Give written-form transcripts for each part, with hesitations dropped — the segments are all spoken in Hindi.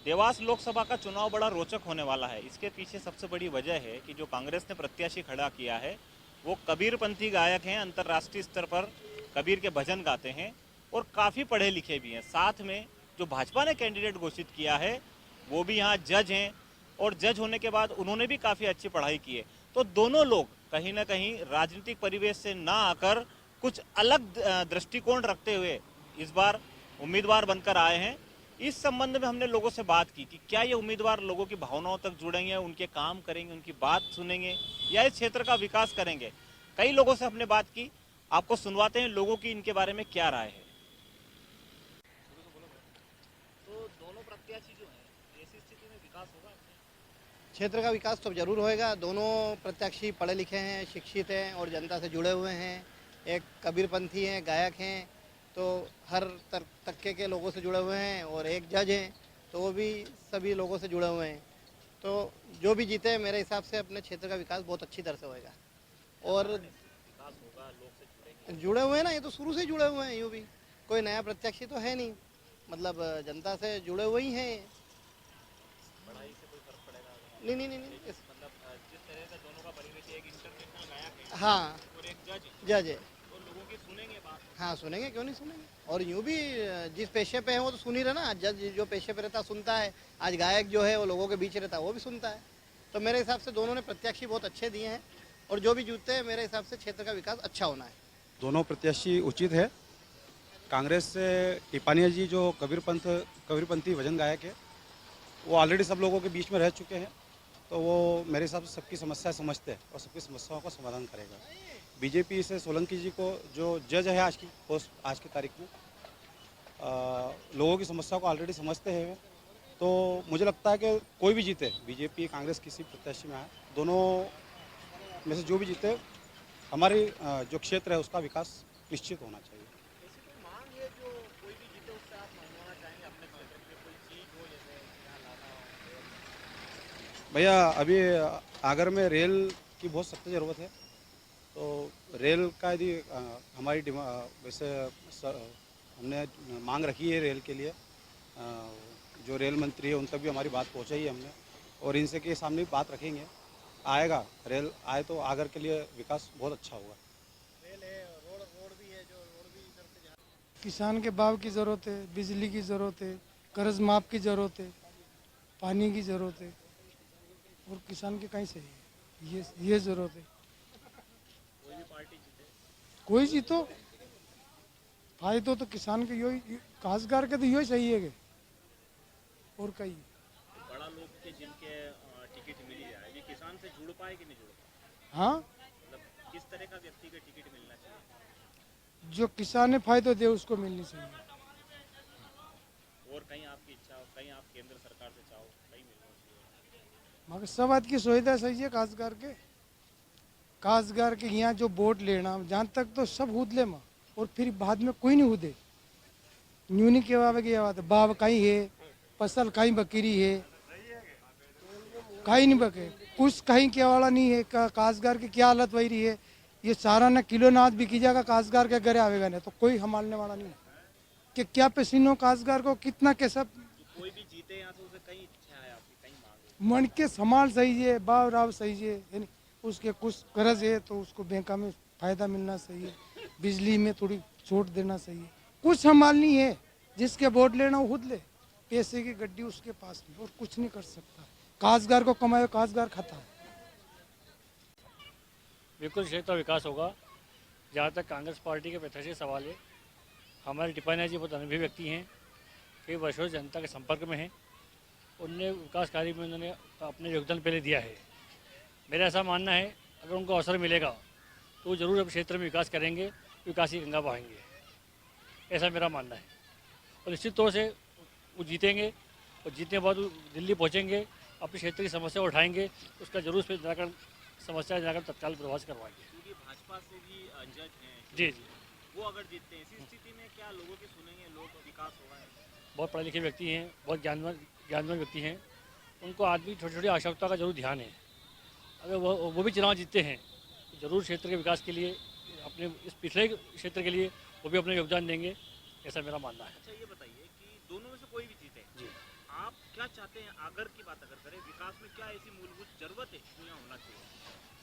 देवास लोकसभा का चुनाव बड़ा रोचक होने वाला है। इसके पीछे सबसे बड़ी वजह है कि जो कांग्रेस ने प्रत्याशी खड़ा किया है वो कबीरपंथी गायक हैं, अंतर्राष्ट्रीय स्तर पर कबीर के भजन गाते हैं और काफ़ी पढ़े लिखे भी हैं। साथ में जो भाजपा ने कैंडिडेट घोषित किया है वो भी यहाँ जज हैं और जज होने के बाद उन्होंने भी काफ़ी अच्छी पढ़ाई की है। तो दोनों लोग कहीं ना कहीं राजनीतिक परिवेश से ना आकर कुछ अलग दृष्टिकोण रखते हुए इस बार उम्मीदवार बनकर आए हैं। इस संबंध में हमने लोगों से बात की कि क्या ये उम्मीदवार लोगों की भावनाओं तक जुड़ेंगे, उनके काम करेंगे, उनकी बात सुनेंगे या इस क्षेत्र का विकास करेंगे। कई लोगों से हमने बात की, आपको सुनवाते हैं लोगों की इनके बारे में क्या राय है। तो दोनों प्रत्याशी जो हैं, ऐसी स्थिति में विकास होगा क्षेत्र का विकास तो जरूर होएगा। दोनों प्रत्याशी पढ़े लिखे हैं, शिक्षित हैं और जनता से जुड़े हुए हैं। एक कबीरपंथी हैं, गायक हैं, तो हर तबके के लोगों से जुड़े हुए हैं और एक जज हैं तो वो भी सभी लोगों से जुड़े हुए हैं। तो जो भी जीते मेरे हिसाब से अपने क्षेत्र का विकास बहुत अच्छी तरह से होएगा। और विकास होगा, लोग से जुड़ेंगे। जुड़े हुए हैं ना, ये तो शुरू से ही जुड़े हुए हैं। यूँ भी कोई नया प्रत्याशी तो है नहीं, मतलब जनता से जुड़े हुए ही हैं। पढ़ाई से कोई फर्क पड़ेगा नहीं मतलब जिस तरह से दोनों का परिवेश है, एक इंटरनेशनल गायक है हाँ, और एक जज जज है। तो लोगों की सुनेंगे बात। हाँ सुनेंगे, क्यों नहीं सुनेंगे। और यूँ भी जिस पेशे पे है वो तो सुन ही रहा ना। जज जो पेशे पे रहता सुनता है, आज गायक जो है वो लोगों के बीच रहता है वो भी सुनता है। तो मेरे हिसाब से दोनों ने प्रत्याशी बहुत अच्छे दिए हैं और जो भी जीतते हैं मेरे हिसाब से क्षेत्र का विकास अच्छा होना है। दोनों प्रत्याशी उचित है। कांग्रेस से टिपानिया जी जो कबीरपंथी भजन गायक है, वो ऑलरेडी सब लोगों के बीच में रह चुके हैं, तो वो मेरे हिसाब से सबकी समस्या समझते हैं और सबकी समस्याओं का समाधान करेगा। बीजेपी से सोलंकी जी को जो जज है आज की तारीख में, लोगों की समस्याओं को ऑलरेडी समझते हैं। तो मुझे लगता है कि कोई भी जीते, बीजेपी कांग्रेस किसी प्रत्याशी में आए, दोनों में से जो भी जीते, हमारे जो क्षेत्र है उसका विकास निश्चित होना चाहिए। ऐसी कोई मांग है जो कोई भी जीते उससे आप मनवाना चाहेंगे अपने क्षेत्र के लिए, कोई चीज हो जैसे यहाँ लाना हो? भैया अभी आगर में रेल की बहुत सख्त ज़रूरत है, तो रेल का यदि हमारी वैसे हमने मांग रखी है रेल के लिए, जो रेल मंत्री है उन तक भी हमारी बात पहुंचाई है हमने और इनसे के सामने भी बात रखेंगे। आएगा, रेल आए तो आगर के लिए विकास बहुत अच्छा होगा। रेल है, रोड भी है, जो रोड भी इधर से जा। किसान के भाव की ज़रूरत है, बिजली की ज़रूरत है, कर्ज माफ की ज़रूरत है, पानी की ज़रूरत है और किसान के कहीं से है ये ज़रूरत है। कोई भी पार्टी जीते। कोई जीतो, फायदो तो किसान के यही, काश्तकार के तो यही सही है और कहीं। बड़ा लोग के जिनके टिकट मिल जाए, ये किसान से जुड़ पाए कि नहीं जुड़ पाए? हाँ, मतलब किस तरह का व्यक्ति का टिकट मिलना चाहिए जो किसान ने फायदा दे उसको मिलनी चाहिए। और कहीं आपकी इच्छा हो, कहीं आप केंद्र सरकार से चाहो, कहीं मिलना चाहिए? मगर सब बात की सुविधा सही है काश्तकार के यहाँ जो वोट लेना जहाँ तक तो सब हुदले में और फिर बाद में कोई नहीं हुदे। न्यू नहीं कहवा की बात है, बाब कहीं है, फसल कहीं बकरी है, कहीं नहीं बके, कुछ कहीं के वाला नहीं है। काश्तकार की क्या हालत वही रही है, ये सारा ना किलो नाथ बिकी जाएगा, काश्तकार के घरे आवेगा नहीं तो कोई संभालने वाला नहीं कि क्या पसीनो काश्तकार को कितना कैसा। कोई भी जीते यहाँ से उसे कहीं इच्छा है आपकी, कहीं मांग है? मन के संभाल सही है, भाव राव सही है, यानी उसके कुछ कर्ज है तो उसको बैंक में फायदा मिलना चाहिए, बिजली में थोड़ी छूट देना चाहिए, कुछ संभालनी है। जिसके वोट लेना वो खुद ले, पैसे की गड्डी उसके पास नहीं और कुछ नहीं कर सकता। काश्तकार को कमाए, काश्तकार खाता है। बिल्कुल क्षेत्र का विकास होगा। जहाँ तक कांग्रेस पार्टी के प्रत्याशी सवाल है, हमारे टिपानिया जी बहुत अनुभवी व्यक्ति हैं, कई वर्षों से जनता के संपर्क में हैं, उनने विकास कार्य में उन्होंने अपने योगदान पहले दिया है। मेरा ऐसा मानना है अगर उनको अवसर मिलेगा तो वो ज़रूर अपने क्षेत्र में विकास करेंगे, विकास की गंगा बहाएंगे, ऐसा मेरा मानना है। और निश्चित तौर से वो जीतेंगे और जीतने के बाद वो दिल्ली पहुँचेंगे, अपने क्षेत्र की समस्या उठाएंगे, उसका जरूर उस पर निराकरण समस्या निराकरण तत्काल प्रभाव से करवाएंगे। क्योंकि भाजपा से भी जज हैं जी जी, वो अगर जीतते हैं, इसी स्थिति में क्या लोगों की सुनेंगे लोग, विकास होगा? बहुत पढ़े लिखे व्यक्ति हैं, बहुत ज्ञानवान व्यक्ति हैं, उनको आदमी छोटी छोटी आवश्यकता का जरूर ध्यान है। अगर वो भी चुनाव जीतते हैं तो जरूर क्षेत्र के विकास के लिए, अपने इस पिछले क्षेत्र के लिए वो भी अपना योगदान देंगे, ऐसा मेरा मानना है। अच्छा ये बताइए कि दोनों में से कोई भी जीते जी, आप क्या चाहते हैं आगर की बात अगर करें, विकास में क्या ऐसी मूलभूत जरूरत है जो यहाँ होना चाहिए?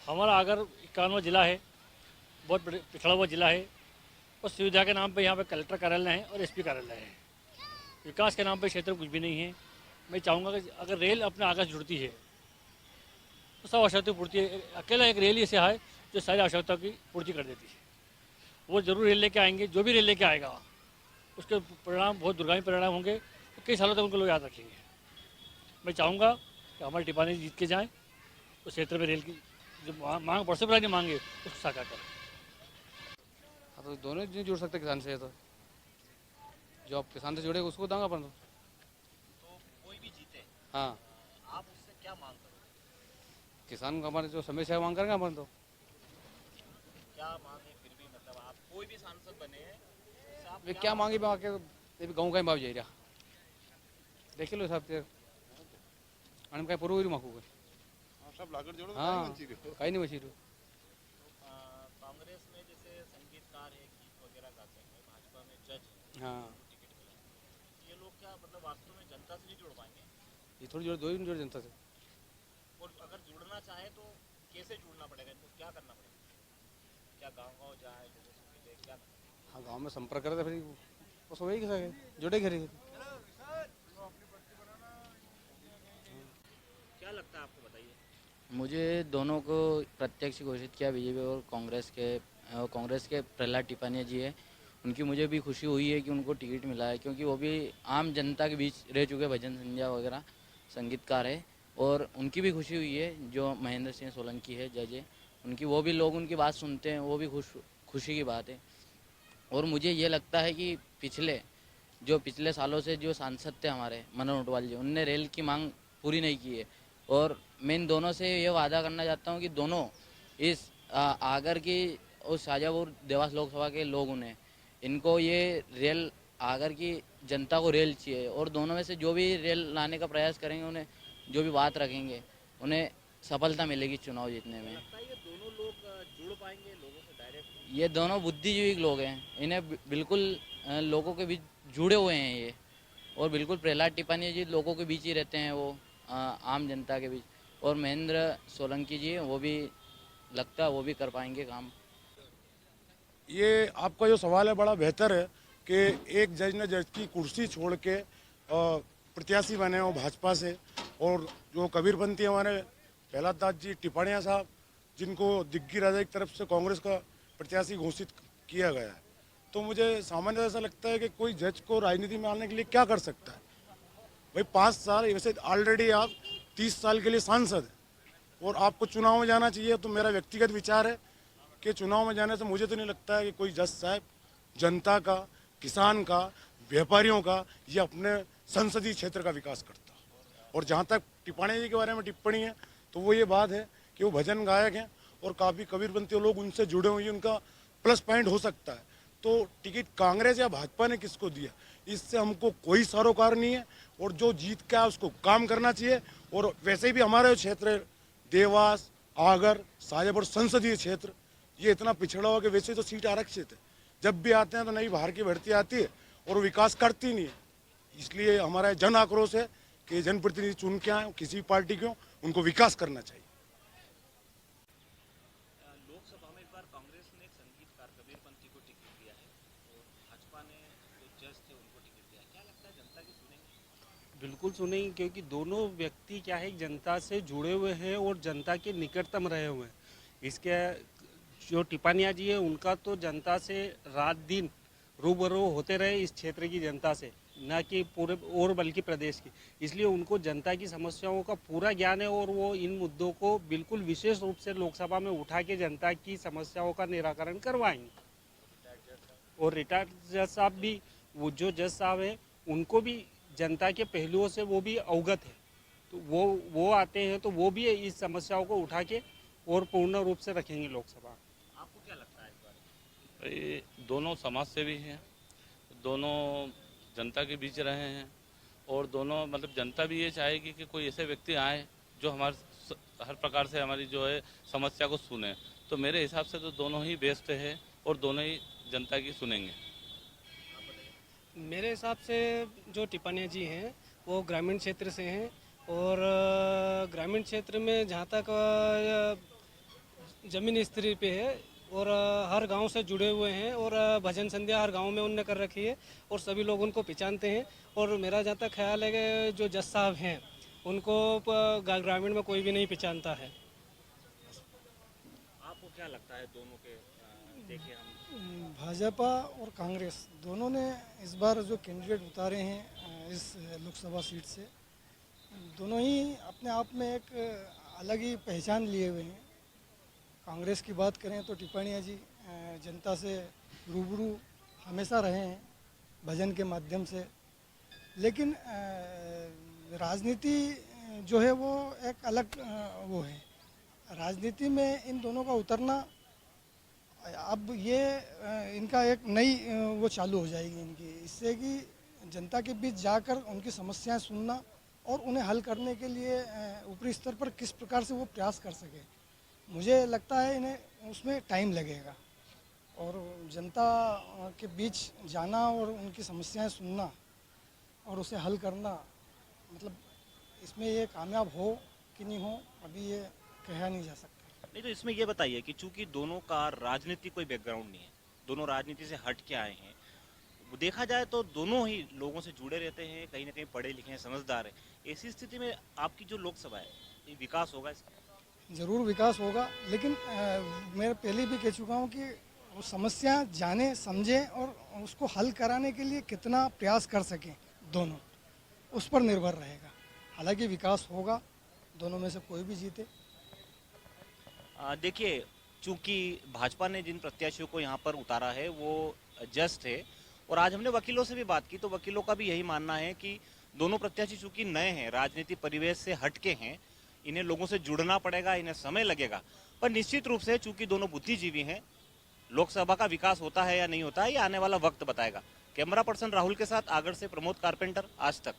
हमारा आगर 51वां जिला है, बहुत पिछड़ा हुआ जिला है और सुविधा के नाम पे यहाँ पे कलेक्टर कार्यालय है और एसपी कार्यालय है। विकास के नाम पे क्षेत्र में कुछ भी नहीं है। मैं चाहूँगा कि अगर रेल अपने आगे से जुड़ती है तो सब आवश्यकता की पूर्ति, अकेला एक रेल ही ऐसे है जो सारी आवश्यकता की पूर्ति कर देती है। वो जरूर रेल लेके आएंगे, जो भी रेल लेके आएगा उसके परिणाम बहुत दुर्गामी परिणाम होंगे, तो कई सालों तक उनको लोग याद रखेंगे। मैं चाहूँगा कि हमारे टिपानी जीत के जाएँ, उस क्षेत्र में रेल की जो मांग बरसों पुरानी मांग है उसको साकार करें। हाँ तो दोनों नहीं जुड़ सकते किसान से, तो जो आप किसान से जुड़ेगा उसको दांगा अपन तो। तो कोई भी जीते, हाँ आप उससे क्या मांग करोगे? किसान को हमारे जो समस्या है मांग करेंगे अपन तो। क्या मांग है फिर भी, मतलब आप कोई भी सांसद बने हैं उससे आप वे क्या मांगे मैं आके गाँव का भाव जाइए देख लो साहब आणि काय पुरवली मागू सब लागत जोड़ो हाँ काही नाही बची कांग्रेस में जैसे संगीतकार है, गीत वगैरह गाते हैं, भाजपा में जज है, हाँ टिकट मिला है। ये लोग क्या मतलब वास्तव में जनता से नहीं जुड़ पाएंगे? ये थोड़ी जोड़ दो ही जोड़ जनता से। और अगर जुड़ना चाहे तो कैसे जुड़ना पड़ेगा, इनको क्या करना पड़ेगा? क्या गाँव जाए, लोगों से मिले, क्या करना? हाँ गाँव में संपर्क करे तो फिर बस वही जुड़े घरे। क्या लगता है आपको, बताइए। मुझे दोनों को प्रत्यक्ष घोषित किया बीजेपी और कांग्रेस के प्रहलाद टिपानिया जी है। उनकी मुझे भी खुशी हुई है कि उनको टिकट मिला है, क्योंकि वो भी आम जनता के बीच रह चुके भजन संध्या वगैरह संगीतकार है। और उनकी भी खुशी हुई है जो महेंद्र सिंह सोलंकी है जज है, उनकी वो भी लोग उनकी बात सुनते हैं, वो भी खुशी की बात है। और मुझे ये लगता है कि पिछले सालों से जो सांसद थे हमारे मनोहर ऊंटवाल जी, उनने रेल की मांग पूरी नहीं की है। और मैं इन दोनों से ये वादा करना चाहता हूँ कि दोनों इस आगर की और शाजापुर देवास लोकसभा के लोग उन्हें इनको ये रेल आगर की जनता को रेल चाहिए, और दोनों में से जो भी रेल लाने का प्रयास करेंगे, उन्हें जो भी बात रखेंगे, उन्हें सफलता मिलेगी चुनाव जीतने में। लगता है ये दोनों लोग जुड़ पाएंगे लोगों से डायरेक्ट? ये दोनों बुद्धिजीवी लोग हैं, इन्हें बिल्कुल लोगों के बीच जुड़े हुए हैं ये। और बिल्कुल प्रहलाद टिपानिया जी लोगों के बीच ही रहते हैं, वो आम जनता के बीच। और महेंद्र सोलंकी जी वो भी लगता है वो भी कर पाएंगे काम। ये आपका जो सवाल है बड़ा बेहतर है कि एक जज ने जज की कुर्सी छोड़ के प्रत्याशी बने हो भाजपा से, और जो कबीरपंथी हमारे प्रहलाद दास जी टिपाणिया साहब, जिनको दिग्गी राजा की तरफ से कांग्रेस का प्रत्याशी घोषित किया गया है। तो मुझे सामान्य ऐसा लगता है कि कोई जज को राजनीति में आने के लिए क्या कर सकता है भाई। 5 साल वैसे ऑलरेडी आप 30 साल के लिए सांसद हैं और आपको चुनाव में जाना चाहिए। तो मेरा व्यक्तिगत विचार है कि चुनाव में जाने से मुझे तो नहीं लगता है कि कोई जज साहब जनता का, किसान का, व्यापारियों का या अपने संसदीय क्षेत्र का विकास करता। और जहाँ तक टिपाणी जी के बारे में टिप्पणी है तो वो ये बात है कि वो भजन गायक हैं और काफ़ी कबीरपंथी लोग उनसे जुड़े हुए हैं, उनका प्लस पॉइंट हो सकता है। तो टिकट कांग्रेस या भाजपा ने किसको दिया इससे हमको कोई सरोकार नहीं है, और जो जीत का है उसको काम करना चाहिए। और वैसे भी हमारे क्षेत्र देवास, आगर, शाजापुर संसदीय क्षेत्र ये इतना पिछड़ा हुआ कि वैसे तो सीट आरक्षित है, जब भी आते हैं तो नई बाहर की भर्ती आती है और विकास करती नहीं है। इसलिए हमारा जन आक्रोश है कि जनप्रतिनिधि चुन के आए किसी भी पार्टी को, उनको विकास करना चाहिए। लोकसभा में इस बार कांग्रेस ने एक संगीतकार कबीरपंथी को टिकट दिया है और भाजपा ने जो जज थे उनको टिकट दिया है। क्या लगता है जनता की सुनेंगे? बिल्कुल सुनेंगे, क्योंकि दोनों व्यक्ति क्या है जनता से जुड़े हुए हैं और जनता के निकटतम रहे हुए हैं। इसके जो टिपानिया जी है उनका तो जनता से रात दिन रूबरू होते रहे इस क्षेत्र की जनता से, ना कि पूरे और बल्कि प्रदेश की। इसलिए उनको जनता की समस्याओं का पूरा ज्ञान है और वो इन मुद्दों को बिल्कुल विशेष रूप से लोकसभा में उठा के जनता की समस्याओं का निराकरण करवाएंगे। और रिटायर्ड जज साहब भी, वो जो जज साहब हैं उनको भी जनता के पहलुओं से वो भी अवगत है, तो वो आते हैं तो वो भी इस समस्याओं को उठा के और पूर्ण रूप से रखेंगे लोकसभा। आपको क्या लगता है इस बारे में? ये दोनों समाज सेवी हैं, दोनों जनता के बीच रहे हैं, और दोनों मतलब जनता भी ये चाहेगी कि कोई ऐसे व्यक्ति आए जो हर प्रकार से हमारी जो है समस्या को सुने। तो मेरे हिसाब से तो दोनों ही बेस्ट है और दोनों ही जनता की सुनेंगे। मेरे हिसाब से जो टिपानिया जी हैं वो ग्रामीण क्षेत्र से हैं और ग्रामीण क्षेत्र में जहाँ तक ज़मीन स्त्री पे है और हर गांव से जुड़े हुए हैं और भजन संध्या हर गांव में उनने कर रखी है और सभी लोग उनको पहचानते हैं। और मेरा जहाँ तक ख्याल है कि जो जज साहब हैं उनको ग्रामीण में कोई भी नहीं पहचानता है। आपको क्या लगता है दोनों के देखिए हम भाजपा और कांग्रेस दोनों ने इस बार जो कैंडिडेट उतारे हैं इस लोकसभा सीट से, दोनों ही अपने आप में एक अलग ही पहचान लिए हुए हैं। कांग्रेस की बात करें तो टिप्पणिया जी जनता से रूबरू हमेशा रहे हैं भजन के माध्यम से, लेकिन राजनीति जो है वो एक अलग वो है। राजनीति में इन दोनों का उतरना अब ये इनका एक नई वो चालू हो जाएगी इनकी, इससे कि जनता के बीच जाकर उनकी समस्याएं सुनना और उन्हें हल करने के लिए ऊपरी स्तर पर किस प्रकार से वो प्रयास कर सके। मुझे लगता है इन्हें उसमें टाइम लगेगा और जनता के बीच जाना और उनकी समस्याएं सुनना और उसे हल करना, मतलब इसमें ये कामयाब हो कि नहीं हो अभी ये कहा नहीं जा सकता। नहीं, तो इसमें ये बताइए कि चूंकि दोनों का राजनीति कोई बैकग्राउंड नहीं है, दोनों राजनीति से हट के आए हैं, वो देखा जाए तो दोनों ही लोगों से जुड़े रहते हैं, कहीं ना कहीं पढ़े लिखे हैं, समझदार हैं। ऐसी स्थिति में आपकी जो लोकसभा है, ये विकास होगा इसका? ज़रूर विकास होगा, लेकिन मैं पहले भी कह चुका हूँ कि वो समस्या जाने समझें और उसको हल कराने के लिए कितना प्रयास कर सकें दोनों, उस पर निर्भर रहेगा। हालांकि विकास होगा, दोनों में से कोई भी जीते। देखिए, चूंकि भाजपा ने जिन प्रत्याशियों को यहाँ पर उतारा है वो जज थे और आज हमने वकीलों से भी बात की तो वकीलों का भी यही मानना है कि दोनों प्रत्याशी चूंकि नए हैं, राजनीतिक परिवेश से हटके हैं, इन्हें लोगों से जुड़ना पड़ेगा, इन्हें समय लगेगा, पर निश्चित रूप से चूंकि दोनों बुद्धिजीवी हैं, लोकसभा का विकास होता है या नहीं होता है ये आने वाला वक्त बताएगा। कैमरा पर्सन राहुल के साथ आगरा से प्रमोद कारपेंटर, आज तक।